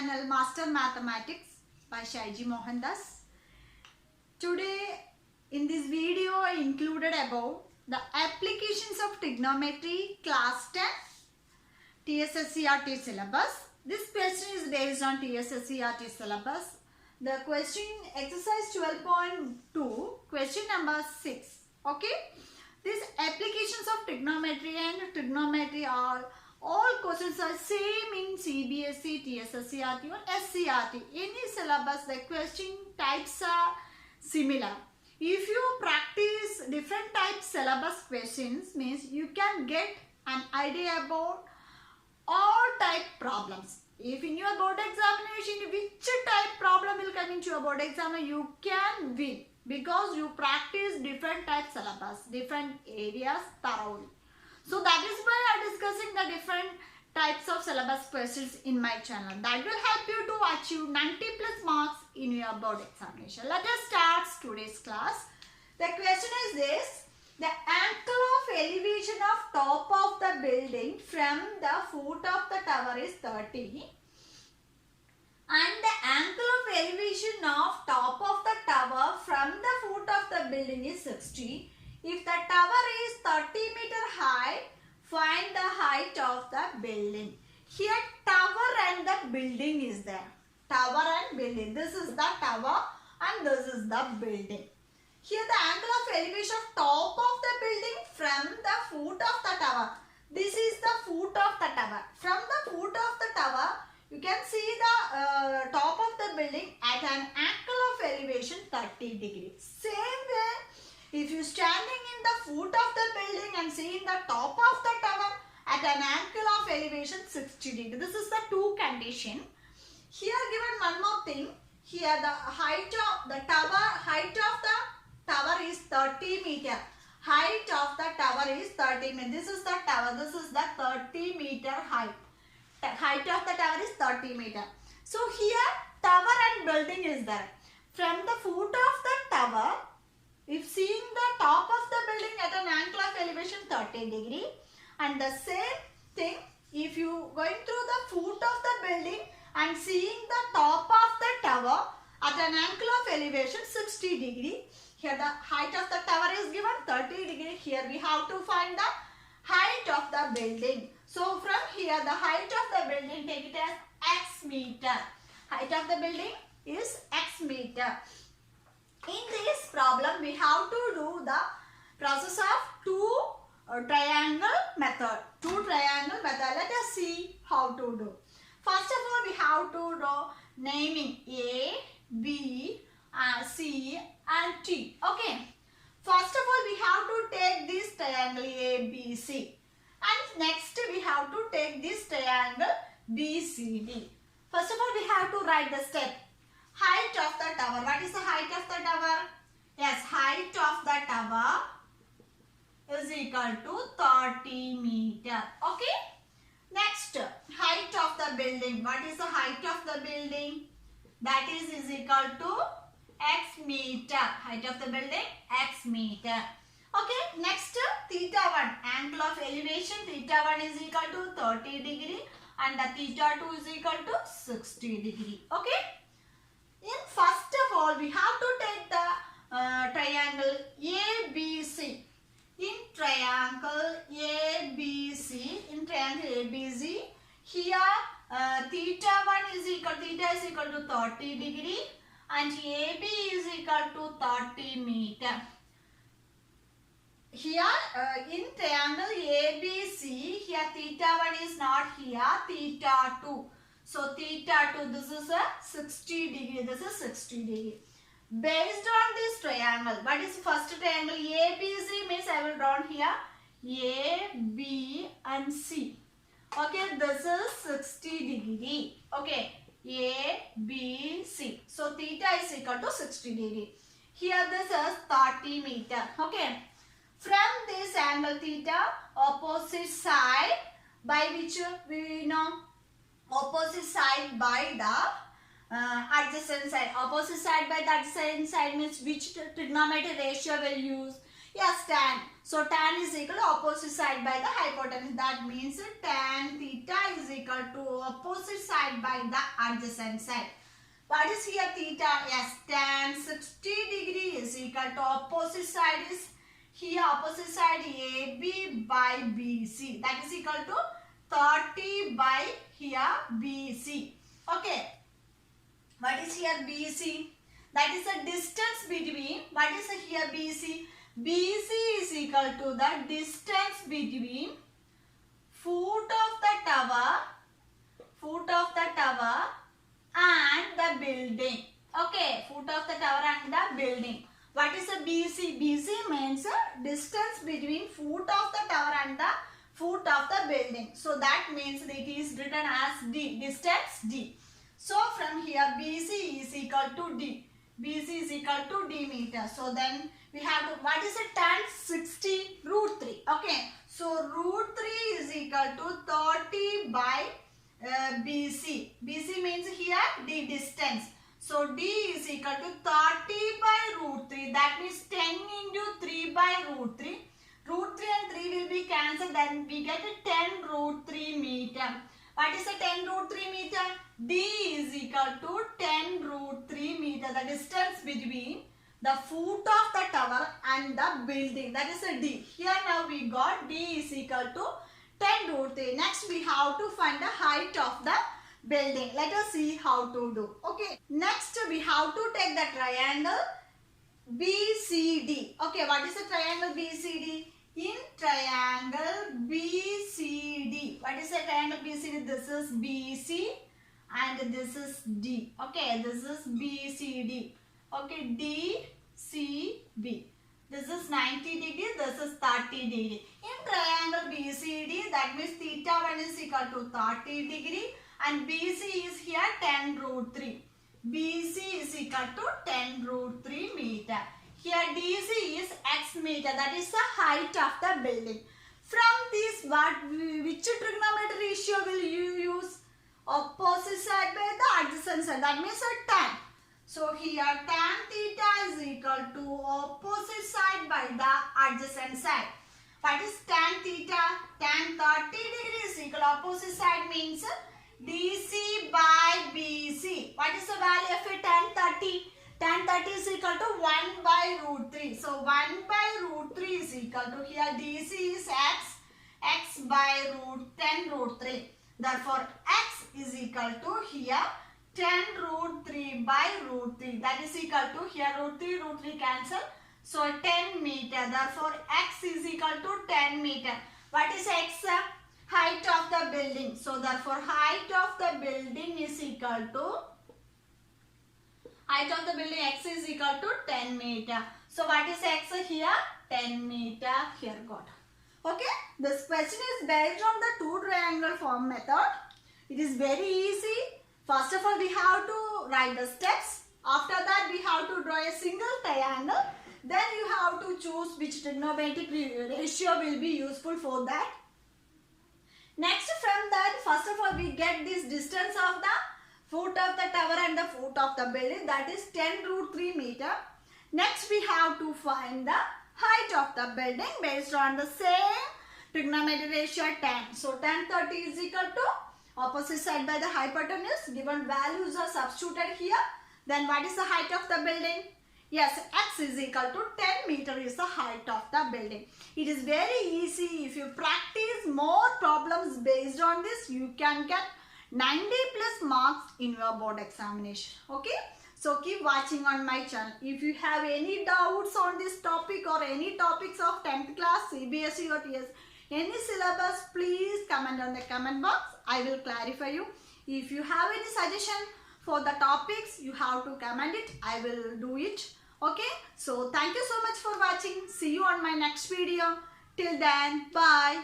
channel Master Mathematics by Shaiji Mohandas. Today in this video I included about the applications of trigonometry class 10 TSSCRT syllabus. This question is based on TSSCRT syllabus. The question exercise 12.2 question number 6. Okay. These applications of trigonometry and trigonometry are all questions are same in CBSE, TSSCRT or SCRT. Any syllabus, the question types are similar. If you practice different types syllabus questions, means you can get an idea about all type problems. If in your board examination, which type problem will come into your board exam, you can win because you practice different type syllabus, different areas thoroughly. So that is why I am discussing the different types of syllabus questions in my channel. That will help you to achieve 90 plus marks in your board examination. Let us start today's class. The question is this. The angle of elevation of top of the building from the foot of the tower is 30 and the angle of elevation of top of the tower from the foot of the building is 60. If the tower is 30 meter high, find the height of the building. Here tower and the building is there. Tower and building. This is the tower and this is the building. Here the angle of elevation of top of the building from the foot of the tower. This is the foot of the tower. From the foot of the tower, you can see the top of the building at an angle of elevation 30 degrees. Same way, if you standing in the foot of the building and seeing the top of the tower at an angle of elevation 60 degrees. This is the two condition. Here given one more thing. Here the height of the tower is 30 meter. Height of the tower is 30 meter. This is the tower. This is the 30 meter height. Height of the tower is 30 meter. So here tower and building is there. From the foot of the tower, if seeing the top of the building at an angle of elevation 30 degree, and the same thing if you going through the foot of the building and seeing the top of the tower at an angle of elevation 60 degree. Here the height of the tower is given 30 degree. Here we have to find the height of the building. So from here the height of the building, take it as x meter. Height of the building is x meter. In this problem we have to do the process of two triangle method. Let us see how to do. First of all we have to do naming A, B, C and T. Okay. First of all we have to take this triangle A, B, C. And next we have to take this triangle B, C, D. First of all we have to write the step. Height of the tower. What is the height of the tower? Yes, height of the tower is equal to 30 meter. Okay. Next, height of the building. What is the height of the building? That is equal to x meter. Height of the building x meter. Okay. Next, theta 1. Angle of elevation theta 1 is equal to 30 degree and the theta 2 is equal to 60 degree. Okay. First of all, we have to take the triangle ABC. In triangle ABC, here theta is equal to 30 degree and AB is equal to 30 meter. Here in triangle ABC, here theta 1 is not here, theta 2. So theta 2, this is a 60 degree, this is 60 degree. Based on this triangle, what is first triangle? ABC means I will draw here A, B and C. Okay, this is 60 degree. Okay, A, B, C. So theta is equal to 60 degree. Here this is 30 meter. Okay, from this angle theta, opposite side by which we know opposite side by the adjacent side. Opposite side by the adjacent side means which trigonometry ratio will use? Yes, tan. So tan is equal to opposite side by the hypotenuse. That means tan theta is equal to opposite side by the adjacent side. What is here theta? Yes, tan 60 degree is equal to opposite side is here opposite side AB by BC. That is equal to 30 by here BC. Okay. What is here BC? That is the distance between, what is here BC? BC is equal to the distance between foot of the tower and the building. Okay, foot of the tower and the building. What is a BC? BC means distance between foot of the tower and the foot of the building. So that means it is written as D, distance D. So from here BC is equal to D. BC is equal to D meter. So then we have to, what is a tan 60 root 3? Okay. So root 3 is equal to 30 by BC. BC means here D distance. So D is equal to 30 by root 3. That means 10 into 3 by root 3. Root 3 and 3 will be cancelled. Then we get a 10 root 3 meter. What is a 10 root 3 meter? D is equal to 10 root 3 meter. The distance between the foot of the tower and the building. That is a D. Here now we got D is equal to 10 root 3. Next we have to find the height of the building. Let us see how to do. Okay. Next we have to take the triangle BCD. Okay. What is the triangle BCD? In triangle BCD. What is the triangle BCD? This is BC and this is D. Okay. This is BCD. Okay. DCB. This is 90 degree. This is 30 degree. In triangle BCD, that means theta 1 is equal to 30 degree and BC is here 10 root 3. BC is equal to 10 root 3 meter. Here DC is x meter. That is the height of the building. From this, which trigonometry ratio will you use? Opposite side by the adjacent side. That means a tan. So here tan theta is equal to opposite side by the adjacent side. What is tan theta? Tan 30 degree is equal to opposite side means DC by BC. What is the value of a tan 30? Tan 30 is equal to 1 by root 3. So 1 by root 3 is equal to here DC is x by root 10 root 3. Therefore x is equal to here 10 root 3 by root 3. That is equal to here root 3 cancel. So 10 meter. Therefore x is equal to 10 meter. What is x? Height of the building. So therefore height of the building is equal to height of the building x is equal to 10 meter. So what is x here? 10 meter here got. Okay. This question is based on the two triangle form method. It is very easy. First of all we have to write the steps. After that we have to draw a single triangle. Then you have to choose which trigonometric ratio will be useful for that. Next from that, first of all we get this distance of the foot of the tower and the foot of the building, that is 10 root 3 meter. Next we have to find the height of the building based on the same trigonometric ratio tan. So tan 30 is equal to opposite side by the hypotenuse. Given values are substituted here. Then what is the height of the building? Yes, x is equal to 10 meter is the height of the building. It is very easy. If you practice more problems based on this, you can get 90 plus marks in your board examination. Okay. So keep watching on my channel. If you have any doubts on this topic or any topics of 10th class, CBSE or TS, any syllabus, please comment on the comment box. I will clarify you. If you have any suggestion for the topics, you have to comment it. I will do it. Okay. So thank you so much for watching. See you on my next video. Till then, bye.